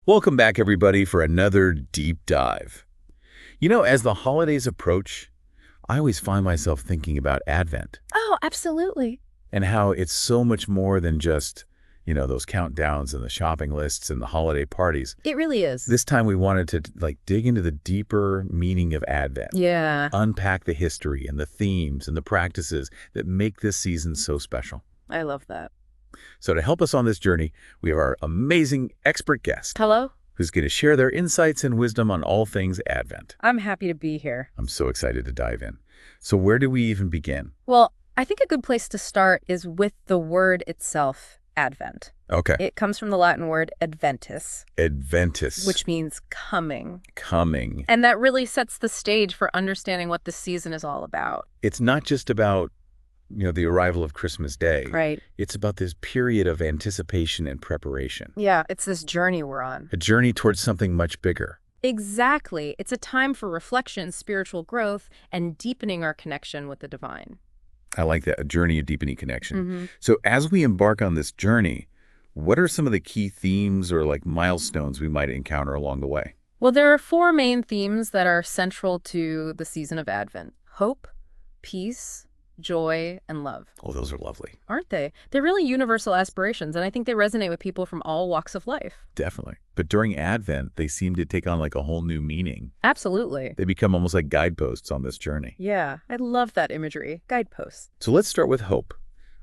Welcome back, everybody, for another deep dive. As the holidays approach, I always find myself thinking about Advent Oh, absolutely. and how it's so much more than just, those countdowns and the shopping lists and the holiday parties. It really is. This time we wanted to dig into the deeper meaning of Advent, Yeah, unpack the history and the themes and the practices that make this season so special. I love that. So to help us on this journey, we have our amazing expert guest Hello? who's going to share their insights and wisdom on all things Advent. I'm happy to be here. I'm so excited to dive in. So where do we even begin? Well, I think a good place to start is with the word itself, Advent. Okay. It comes from the Latin word adventus, Adventus. which means coming. Coming. And that really sets the stage for understanding what this season is all about. It's not just about, the arrival of Christmas Day. Right. It's about this period of anticipation and preparation. Yeah, it's this journey we're on. A journey towards something much bigger. Exactly. It's a time for reflection, spiritual growth, and deepening our connection with the divine. I like that, a journey, a deepening connection. Mm-hmm. So as we embark on this journey, what are some of the key themes or milestones we might encounter along the way? Well, there are four main themes that are central to the season of Advent: hope, peace, joy, and love. Oh, those are lovely. Aren't they? They're really universal aspirations, and I think they resonate with people from all walks of life. Definitely. But during Advent, they seem to take on a whole new meaning. Absolutely. They become almost like guideposts on this journey. Yeah, I love that imagery. Guideposts. So let's start with hope.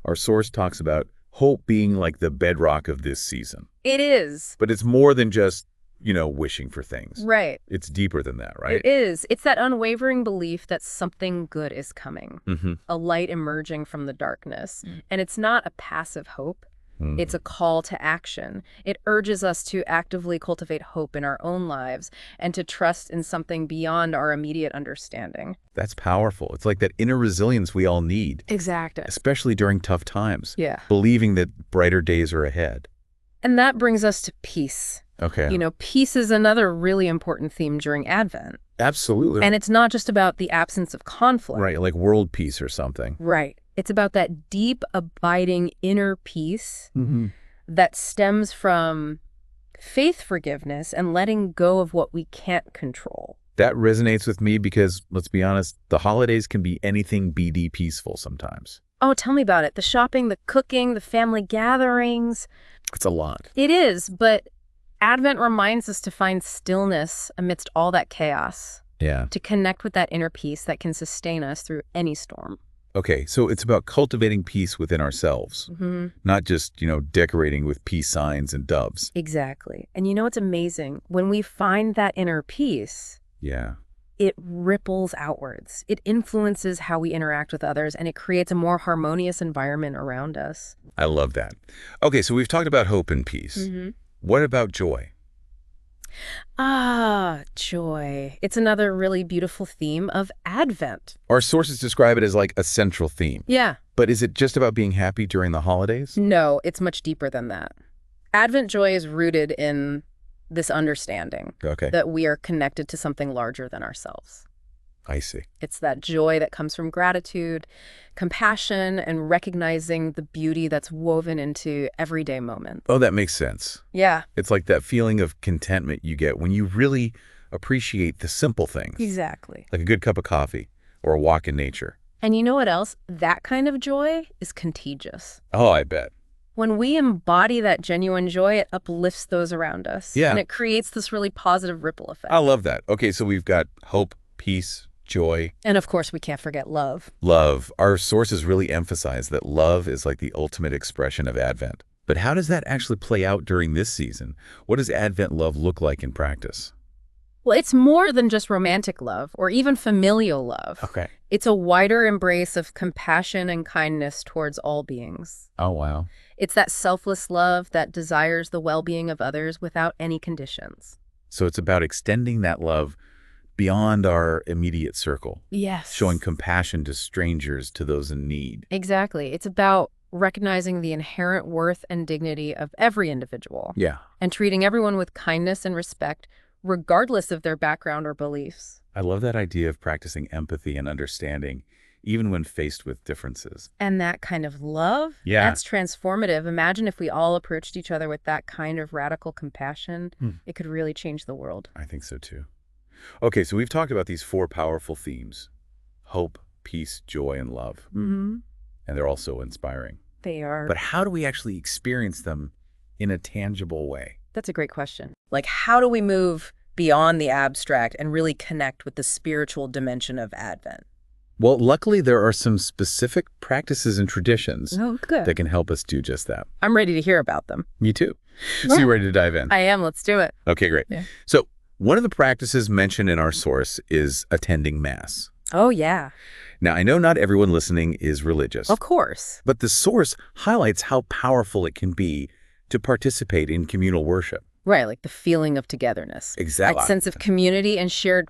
Our source talks about hope being like the bedrock of this season. It is. But it's more than just, wishing for things. Right. It's deeper than that, right? It is. It's that unwavering belief that something good is coming, Mm-hmm. a light emerging from the darkness. And it's not a passive hope. Mm. It's a call to action. It urges us to actively cultivate hope in our own lives and to trust in something beyond our immediate understanding. That's powerful. It's like that inner resilience we all need, Exactly. especially during tough times. Yeah. Believing that brighter days are ahead. And that brings us to peace. Okay. Peace is another really important theme during Advent. Absolutely. And it's not just about the absence of conflict. Right, like world peace or something. Right. It's about that deep, abiding inner peace Mm-hmm. that stems from faith forgiveness and letting go of what we can't control. That resonates with me because, let's be honest, the holidays can be anything BD peaceful sometimes. Oh, tell me about it. The shopping, the cooking, the family gatherings. It's a lot. It is, but Advent reminds us to find stillness amidst all that chaos, Yeah. to connect with that inner peace that can sustain us through any storm. Okay, so it's about cultivating peace within ourselves, Mm-hmm. not just, decorating with peace signs and doves. Exactly. And it's amazing. When we find that inner peace, Yeah. it ripples outwards. It influences how we interact with others, and it creates a more harmonious environment around us. I love that. Okay, so we've talked about hope and peace. Mm-hmm. What about joy? Ah, joy. It's another really beautiful theme of Advent. Our sources describe it as like a central theme. Yeah. But is it just about being happy during the holidays? No, it's much deeper than that. Advent joy is rooted in this understanding Okay, that we are connected to something larger than ourselves. I see. It's that joy that comes from gratitude, compassion, and recognizing the beauty that's woven into everyday moments. Oh, that makes sense. Yeah, It's like that feeling of contentment you get when you really appreciate the simple things, exactly. like a good cup of coffee or a walk in nature. And you know what else? That kind of joy is contagious. Oh, I bet. When we embody that genuine joy, it uplifts those around us. Yeah. And it creates this really positive ripple effect. I love that. Okay, so we've got hope, peace, joy, And of course, we can't forget love. love. Our sources really emphasize that love is like the ultimate expression of Advent. But how does that actually play out during this season? What does Advent love look like in practice? Well, it's more than just romantic love or even familial love. Okay. It's a wider embrace of compassion and kindness towards all beings. Oh, wow. It's that selfless love that desires the well-being of others without any conditions. So it's about extending that love beyond our immediate circle, Yes. showing compassion to strangers, to those in need. Exactly. It's about recognizing the inherent worth and dignity of every individual Yeah. and treating everyone with kindness and respect, regardless of their background or beliefs. I love that idea of practicing empathy and understanding, even when faced with differences. And that kind of love, Yeah. that's transformative. Imagine if we all approached each other with that kind of radical compassion. It could really change the world. I think so too. Okay, so we've talked about these 4 powerful themes: hope, peace, joy, and love. And they're all so inspiring. They are. But how do we actually experience them in a tangible way? That's a great question. Like, how do we move beyond the abstract and really connect with the spiritual dimension of Advent? Well, luckily, there are some specific practices and traditions Oh, good. that can help us do just that. I'm ready to hear about them. Me too. So you ready to dive in? I am. Let's do it. Okay, great. Yeah. So one of the practices mentioned in our source is attending Mass. Oh, yeah. Now, I know not everyone listening is religious, Of course. but the source highlights how powerful it can be to participate in communal worship. Right, like the feeling of togetherness. Exactly. That sense of community and shared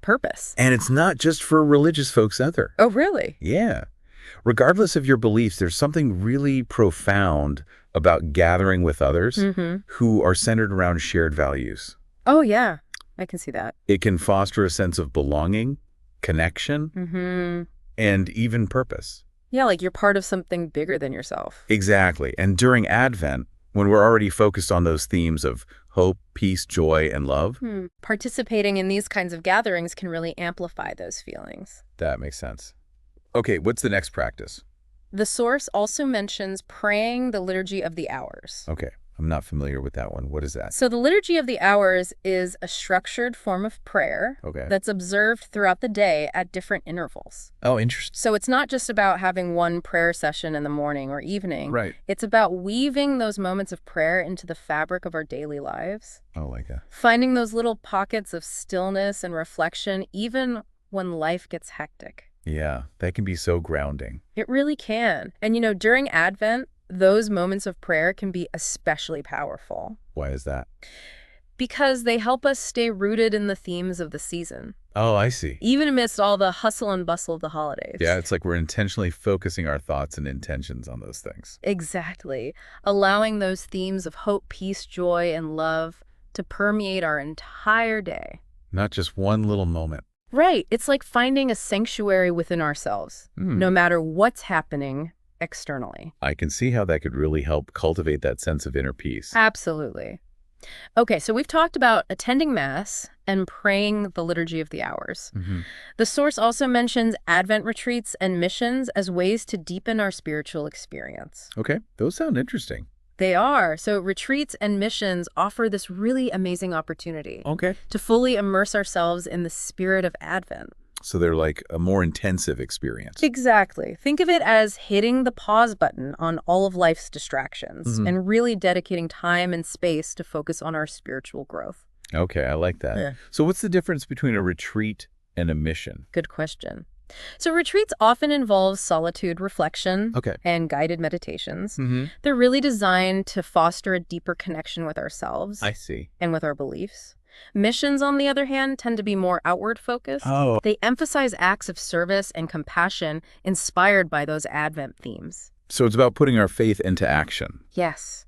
purpose. And it's not just for religious folks either. Oh, really? Yeah. Regardless of your beliefs, there's something really profound about gathering with others who are centered around shared values. Oh, yeah. I can see that. It can foster a sense of belonging, connection, and even purpose. Yeah, like you're part of something bigger than yourself. Exactly. And during Advent, when we're already focused on those themes of hope, peace, joy, and love, Participating in these kinds of gatherings can really amplify those feelings. that makes sense. Okay, what's the next practice? The source also mentions praying the Liturgy of the Hours. Okay, I'm not familiar with that one. What is that? So the Liturgy of the Hours is a structured form of prayer Okay. that's observed throughout the day at different intervals. Oh, interesting. So it's not just about having one prayer session in the morning or evening. Right. It's about weaving those moments of prayer into the fabric of our daily lives, Oh, like that. finding those little pockets of stillness and reflection even when life gets hectic. Yeah, that can be so grounding. It really can. And during Advent, those moments of prayer can be especially powerful Why is that? because they help us stay rooted in the themes of the season, Oh, I see. even amidst all the hustle and bustle of the holidays. Yeah, it's like we're intentionally focusing our thoughts and intentions on those things. Exactly. Allowing those themes of hope, peace, joy, and love to permeate our entire day. Not just one little moment. Right. It's like finding a sanctuary within ourselves, no matter what's happening externally. I can see how that could really help cultivate that sense of inner peace. Absolutely. Okay, so we've talked about attending Mass and praying the Liturgy of the Hours. The source also mentions Advent retreats and missions as ways to deepen our spiritual experience. Okay, those sound interesting. They are. So retreats and missions offer this really amazing opportunity Okay. to fully immerse ourselves in the spirit of Advent. So they're like a more intensive experience. Exactly. Think of it as hitting the pause button on all of life's distractions and really dedicating time and space to focus on our spiritual growth. Okay, I like that. Yeah. So what's the difference between a retreat and a mission? Good question. So retreats often involve solitude reflection Okay. and guided meditations. They're really designed to foster a deeper connection with ourselves I see. and with our beliefs. Missions, on the other hand, tend to be more outward focused. Oh. They emphasize acts of service and compassion inspired by those Advent themes. So it's about putting our faith into action. Yes.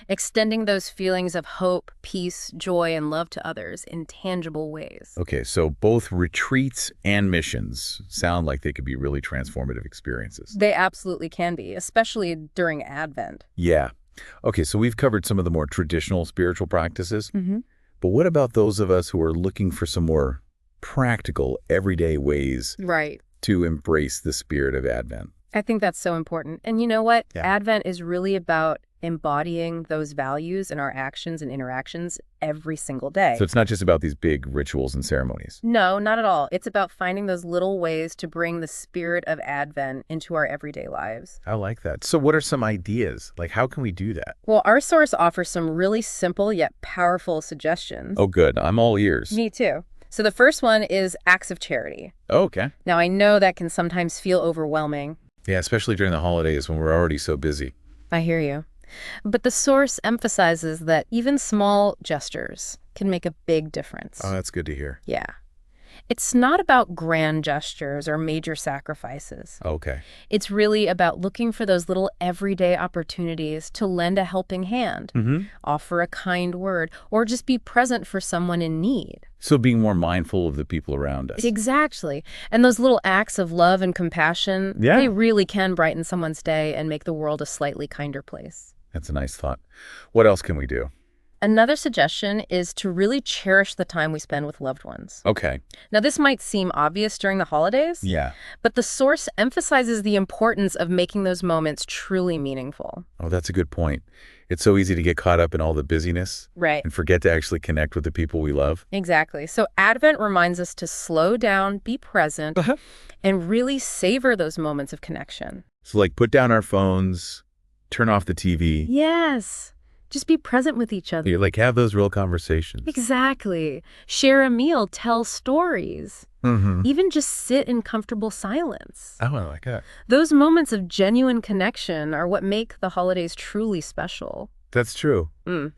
Extending those feelings of hope, peace, joy, and love to others in tangible ways. Okay, so both retreats and missions sound like they could be really transformative experiences. They absolutely can be, especially during Advent. Yeah. Okay, so we've covered some of the more traditional spiritual practices. Mm-hmm. But what about those of us who are looking for some more practical, everyday ways Right. to embrace the spirit of Advent? I think that's so important. And you know what? Yeah. Advent is really about embodying those values in our actions and interactions every single day. So it's not just about these big rituals and ceremonies. No, not at all. It's about finding those little ways to bring the spirit of Advent into our everyday lives. I like that. So what are some ideas? Like, how can we do that? Well, our source offers some really simple yet powerful suggestions. Oh, good. I'm all ears. Me too. So the first one is acts of charity. Oh, okay. Now, I know that can sometimes feel overwhelming. Yeah, especially during the holidays when we're already so busy. I hear you. But the source emphasizes that even small gestures can make a big difference. Oh, that's good to hear. Yeah. It's not about grand gestures or major sacrifices. Okay. It's really about looking for those little everyday opportunities to lend a helping hand, offer a kind word, or just be present for someone in need. So being more mindful of the people around us. Exactly. And those little acts of love and compassion, Yeah. they really can brighten someone's day and make the world a slightly kinder place. That's a nice thought. What else can we do? Another suggestion is to really cherish the time we spend with loved ones. Okay. Now, this might seem obvious during the holidays, Yeah. but the source emphasizes the importance of making those moments truly meaningful. Oh, that's a good point. It's so easy to get caught up in all the busyness Right. and forget to actually connect with the people we love. Exactly. So Advent reminds us to slow down, be present, and really savor those moments of connection. So like put down our phones, turn off the TV. Yes. Just be present with each other. Like have those real conversations. Exactly. Share a meal, tell stories. Mm-hmm. Even just sit in comfortable silence. Oh, I like that. Those moments of genuine connection are what make the holidays truly special. That's true.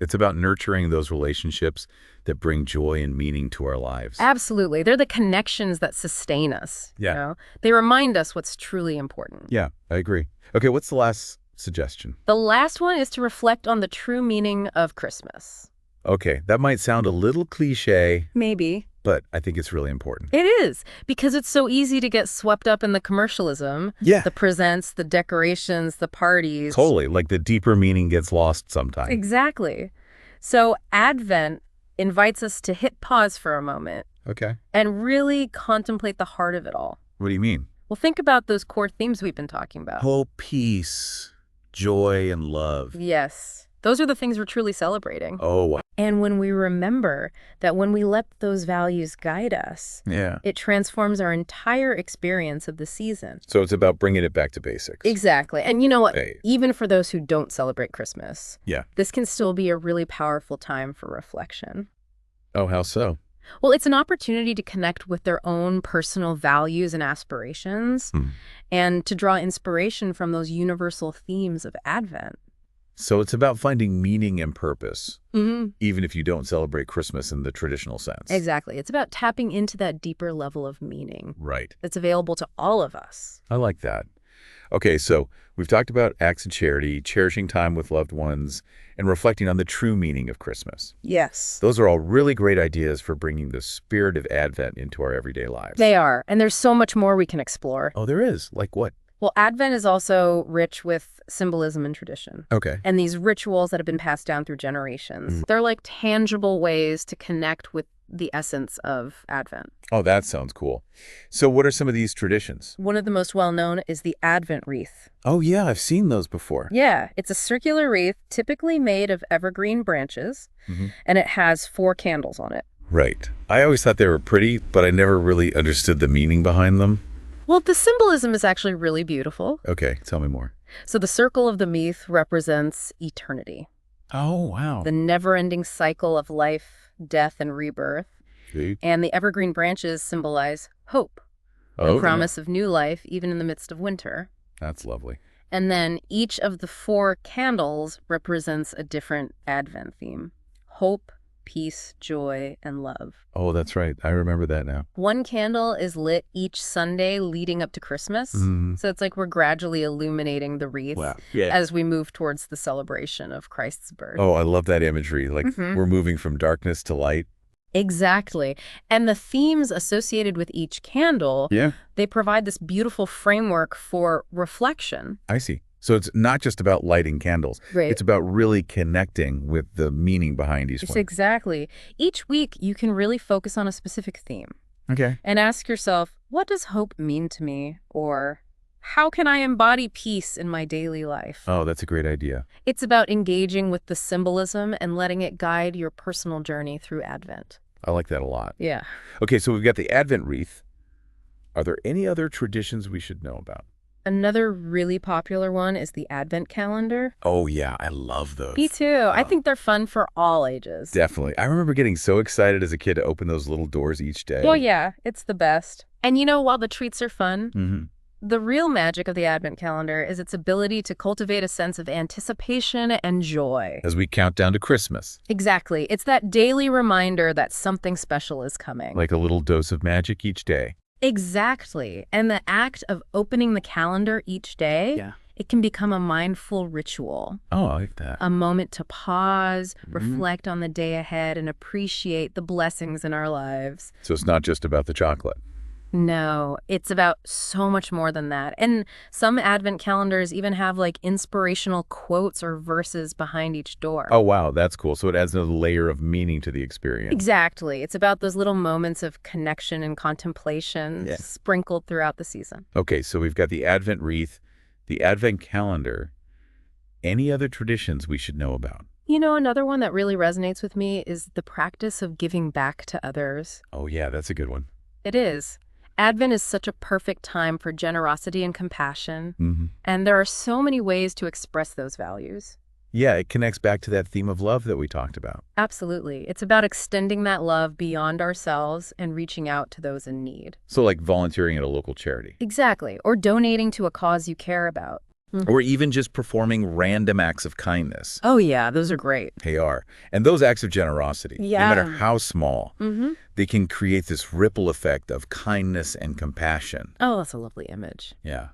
It's about nurturing those relationships that bring joy and meaning to our lives. Absolutely. They're the connections that sustain us. Yeah. You know? They remind us what's truly important. Yeah, I agree. Okay, what's the last suggestion? The last one is to reflect on the true meaning of Christmas. Okay, that might sound a little cliche, Maybe. but I think it's really important. It is, because it's so easy to get swept up in the commercialism. Yeah. The presents, the decorations, the parties. Totally, like the deeper meaning gets lost sometimes. Exactly. So Advent invites us to hit pause for a moment Okay. and really contemplate the heart of it all. What do you mean? Well, think about those core themes we've been talking about. Hope, peace, joy, and love. Yes. Those are the things we're truly celebrating. Oh, wow. And when we remember that when we let those values guide us, Yeah. it transforms our entire experience of the season. So it's about bringing it back to basics. Exactly. And you know what? Hey. Even for those who don't celebrate Christmas, Yeah. this can still be a really powerful time for reflection. Oh, how so? Well, it's an opportunity to connect with their own personal values and aspirations and to draw inspiration from those universal themes of Advent. So it's about finding meaning and purpose, Mm-hmm. even if you don't celebrate Christmas in the traditional sense. Exactly. It's about tapping into that deeper level of meaning Right. that's available to all of us. I like that. Okay, so we've talked about acts of charity, cherishing time with loved ones, and reflecting on the true meaning of Christmas. Yes. Those are all really great ideas for bringing the spirit of Advent into our everyday lives. They are. And there's so much more we can explore. Oh, there is? Like what? Well, Advent is also rich with symbolism and tradition. Okay. And these rituals that have been passed down through generations. They're like tangible ways to connect with the essence of Advent. Oh, that sounds cool. So what are some of these traditions? One of the most well-known is the Advent wreath. Oh, yeah, I've seen those before. Yeah, it's a circular wreath typically made of evergreen branches, and it has 4 candles on it. Right. I always thought they were pretty, but I never really understood the meaning behind them. Well, the symbolism is actually really beautiful. Okay, tell me more. So the circle of the wreath represents eternity, Oh, wow. the never-ending cycle of life, death, and rebirth. See? And the evergreen branches symbolize hope, the promise of new life, even in the midst of winter. That's lovely. And then each of the 4 candles represents a different Advent theme: hope, peace, joy, and love. Oh, that's right. I remember that now. One candle is lit each Sunday leading up to Christmas. So it's like we're gradually illuminating the wreath as we move towards the celebration of Christ's birth. Oh, I love that imagery. Like we're moving from darkness to light. Exactly. And the themes associated with each candle, they provide this beautiful framework for reflection. I see. So it's not just about lighting candles. Right. It's about really connecting with the meaning behind each Yes, one. exactly. Each week, you can really focus on a specific theme Okay. and ask yourself, what does hope mean to me? Or how can I embody peace in my daily life? Oh, that's a great idea. It's about engaging with the symbolism and letting it guide your personal journey through Advent. I like that a lot. Yeah. Okay, so we've got the Advent wreath. Are there any other traditions we should know about? Another really popular one is the Advent calendar. Oh, yeah. I love those. Me too. I think they're fun for all ages. Definitely. I remember getting so excited as a kid to open those little doors each day. Well, yeah, it's the best. And you know, while the treats are fun, The real magic of the Advent calendar is its ability to cultivate a sense of anticipation and joy. As we count down to Christmas, Exactly. It's that daily reminder that something special is coming. like a little dose of magic each day. Exactly. And the act of opening the calendar each day, Yeah. it can become a mindful ritual, Oh, I like that. a moment to pause, reflect on the day ahead, and appreciate the blessings in our lives. So it's not just about the chocolate. No, it's about so much more than that. And some Advent calendars even have like inspirational quotes or verses behind each door. Oh, wow, that's cool. So it adds another layer of meaning to the experience. Exactly. It's about those little moments of connection and contemplation Yeah. sprinkled throughout the season. Okay, so we've got the Advent wreath, the Advent calendar. Any other traditions we should know about? You know, another one that really resonates with me is the practice of giving back to others. Oh, yeah, that's a good one. It is. Advent is such a perfect time for generosity and compassion, Mm-hmm. and there are so many ways to express those values. Yeah, it connects back to that theme of love that we talked about. Absolutely. It's about extending that love beyond ourselves and reaching out to those in need. So like volunteering at a local charity. Exactly. Or donating to a cause you care about. Or even just performing random acts of kindness. Oh, yeah, those are great. They are. And those acts of generosity, Yeah. no matter how small, Mm-hmm. they can create this ripple effect of kindness and compassion. Oh, that's a lovely image. Yeah.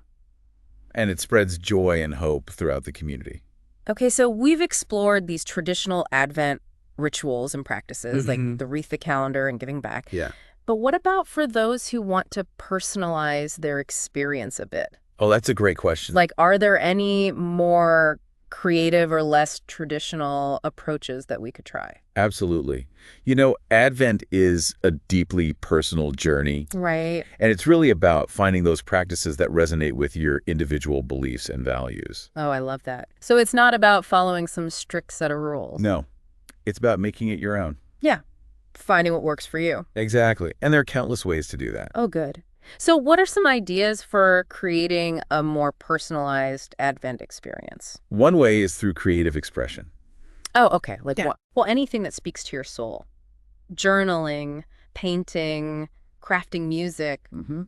And it spreads joy and hope throughout the community. Okay, so we've explored these traditional Advent rituals and practices, like Mhm. the wreath, the calendar, and giving back. Yeah. But what about for those who want to personalize their experience a bit? Oh, that's a great question. Like, are there any more creative or less traditional approaches that we could try? Absolutely. You know, Advent is a deeply personal journey, Right. and it's really about finding those practices that resonate with your individual beliefs and values. Oh, I love that. So it's not about following some strict set of rules. No, it's about making it your own. Yeah. Finding what works for you. Exactly. And there are countless ways to do that. Oh, good. So what are some ideas for creating a more personalized Advent experience? One way is through creative expression. Oh, okay. Like Yeah. what? Well, anything that speaks to your soul. Journaling, painting, crafting music. Mm-hmm.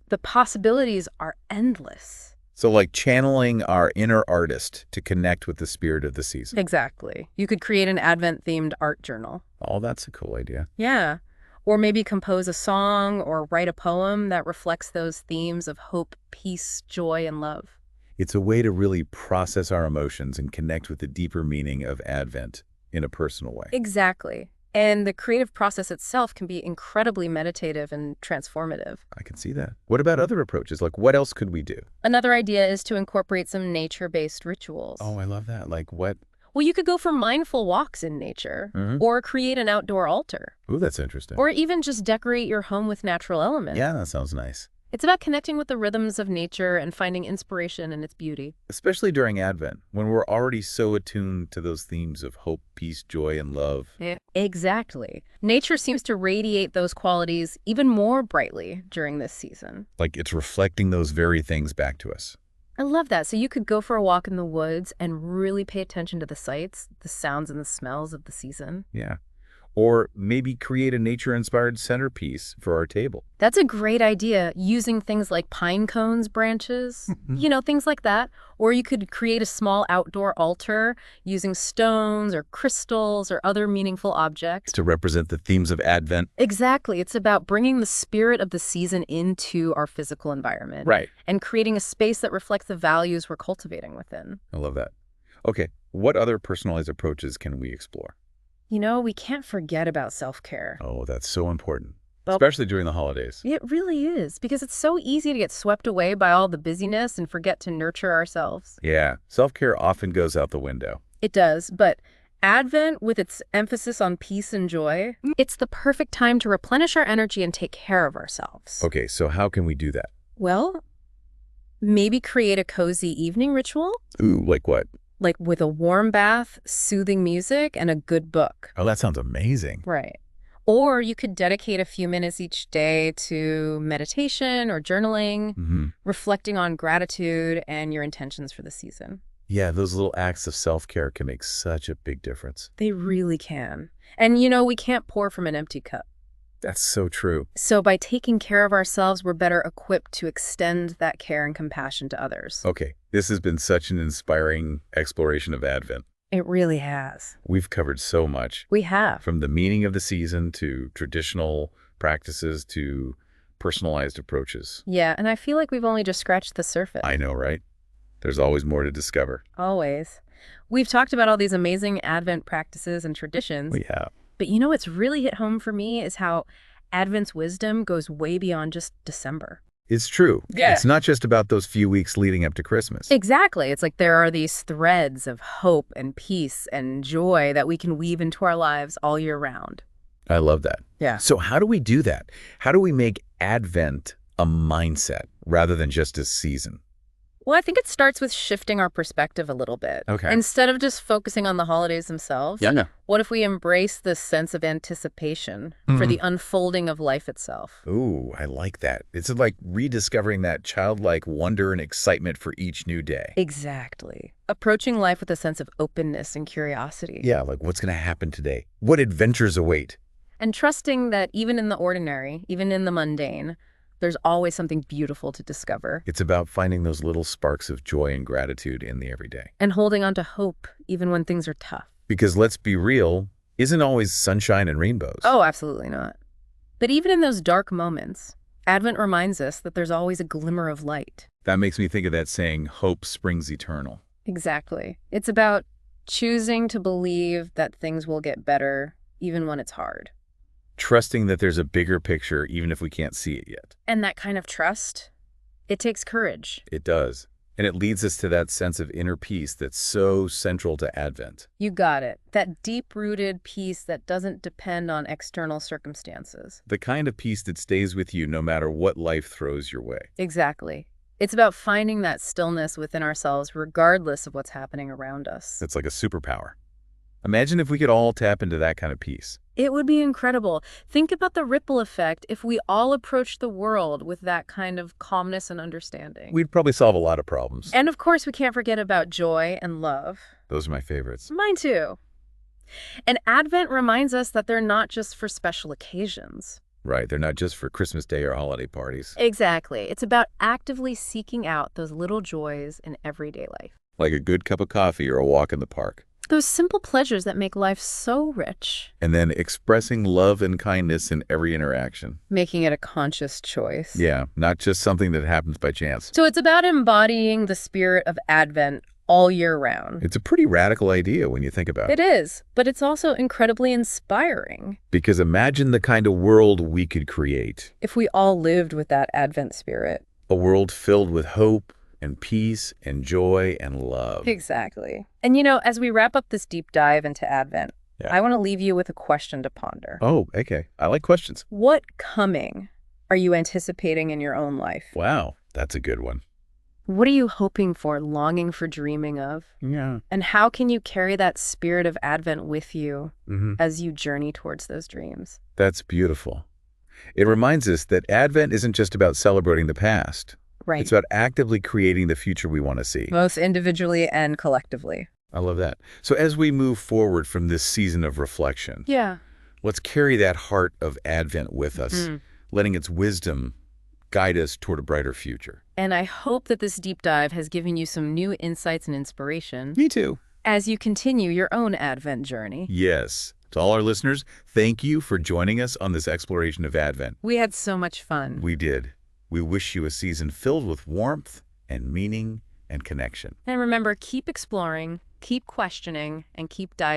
The possibilities are endless. So like channeling our inner artist to connect with the spirit of the season. Exactly. You could create an Advent-themed art journal. Oh, that's a cool idea. Yeah. Or maybe compose a song or write a poem that reflects those themes of hope, peace, joy, and love. It's a way to really process our emotions and connect with the deeper meaning of Advent in a personal way. Exactly. And the creative process itself can be incredibly meditative and transformative. I can see that. What about other approaches? Like what else could we do? Another idea is to incorporate some nature-based rituals. Oh, I love that. Like what? Well, you could go for mindful walks in nature, Mhm. or create an outdoor altar, Ooh, that's interesting. or even just decorate your home with natural elements. Yeah, that sounds nice. It's about connecting with the rhythms of nature and finding inspiration in its beauty. Especially during Advent, when we're already so attuned to those themes of hope, peace, joy, and love. Exactly. Nature seems to radiate those qualities even more brightly during this season. Like it's reflecting those very things back to us. I love that. So you could go for a walk in the woods and really pay attention to the sights, the sounds, and the smells of the season. Yeah. Or maybe create a nature-inspired centerpiece for our table. That's a great idea, using things like pine cones branches, things like that. Or you could create a small outdoor altar using stones or crystals or other meaningful objects. To represent the themes of Advent. Exactly. It's about bringing the spirit of the season into our physical environment. Right. And creating a space that reflects the values we're cultivating within. I love that. Okay, what other personalized approaches can we explore? You know, we can't forget about self-care. Oh, that's so important, Well- especially during the holidays. It really is, because it's so easy to get swept away by all the busyness and forget to nurture ourselves. Yeah, self-care often goes out the window. It does, but Advent, with its emphasis on peace and joy, it's the perfect time to replenish our energy and take care of ourselves. Okay, so how can we do that? Well, maybe create a cozy evening ritual, Ooh, like what? like with a warm bath, soothing music, and a good book. Oh, that sounds amazing. Right. Or you could dedicate a few minutes each day to meditation or journaling, Mm-hmm. reflecting on gratitude and your intentions for the season. Yeah, those little acts of self-care can make such a big difference. They really can. And, we can't pour from an empty cup. That's so true. So by taking care of ourselves, we're better equipped to extend that care and compassion to others. Okay, this has been such an inspiring exploration of Advent. It really has. We've covered so much, We have. from the meaning of the season to traditional practices to personalized approaches. Yeah, and I feel like we've only just scratched the surface. I know, right? There's always more to discover. Always. We've talked about all these amazing Advent practices and traditions, We have. but you know what's really hit home for me is how Advent's wisdom goes way beyond just December. It's true. Yeah. It's not just about those few weeks leading up to Christmas. Exactly. It's like there are these threads of hope and peace and joy that we can weave into our lives all year round. I love that. Yeah. So how do we do that? How do we make Advent a mindset rather than just a season? Well, I think it starts with shifting our perspective a little bit. Okay. Instead of just focusing on the holidays themselves, Yeah. what if we embrace this sense of anticipation for the unfolding of life itself? Ooh, I like that. It's like rediscovering that childlike wonder and excitement for each new day. Exactly. Approaching life with a sense of openness and curiosity. Yeah, like what's going to happen today? What adventures await? And trusting that even in the ordinary, even in the mundane, there's always something beautiful to discover. It's about finding those little sparks of joy and gratitude in the everyday. And holding on to hope, even when things are tough. Because let's be real, isn't always sunshine and rainbows. Oh, absolutely not. But even in those dark moments, Advent reminds us that there's always a glimmer of light. That makes me think of that saying, hope springs eternal. Exactly. It's about choosing to believe that things will get better even when it's hard. Trusting that there's a bigger picture even if we can't see it yet. And that kind of trust, it takes courage. It does. And it leads us to that sense of inner peace that's so central to Advent. You got it. That deep-rooted peace that doesn't depend on external circumstances. The kind of peace that stays with you no matter what life throws your way. Exactly. It's about finding that stillness within ourselves regardless of what's happening around us. It's like a superpower. Imagine if we could all tap into that kind of peace. It would be incredible. Think about the ripple effect if we all approached the world with that kind of calmness and understanding. We'd probably solve a lot of problems. And of course, we can't forget about joy and love. Those are my favorites. Mine too. And Advent reminds us that they're not just for special occasions. Right, they're not just for Christmas Day or holiday parties. Exactly. It's about actively seeking out those little joys in everyday life. Like a good cup of coffee or a walk in the park. Those simple pleasures that make life so rich. And then expressing love and kindness in every interaction. Making it a conscious choice. Yeah, not just something that happens by chance. So it's about embodying the spirit of Advent all year round. It's a pretty radical idea when you think about it. It is, but it's also incredibly inspiring. Because imagine the kind of world we could create. If we all lived with that Advent spirit. A world filled with hope and peace and joy and love. Exactly. And you know, as we wrap up this deep dive into Advent, Yeah. I want to leave you with a question to ponder. Oh, okay. I like questions. What coming are you anticipating in your own life? Wow, that's a good one. What are you hoping for, longing for, dreaming of? Yeah. And how can you carry that spirit of Advent with you Mm-hmm. as you journey towards those dreams? That's beautiful. It reminds us that Advent isn't just about celebrating the past. Right. It's about actively creating the future we want to see. Both individually and collectively. I love that. So as we move forward from this season of reflection, Yeah. let's carry that heart of Advent with us, letting its wisdom guide us toward a brighter future. And I hope that this deep dive has given you some new insights and inspiration Me too. as you continue your own Advent journey. Yes. To all our listeners, thank you for joining us on this exploration of Advent. We had so much fun. We did. We wish you a season filled with warmth and meaning and connection. And remember, keep exploring, keep questioning, and keep diving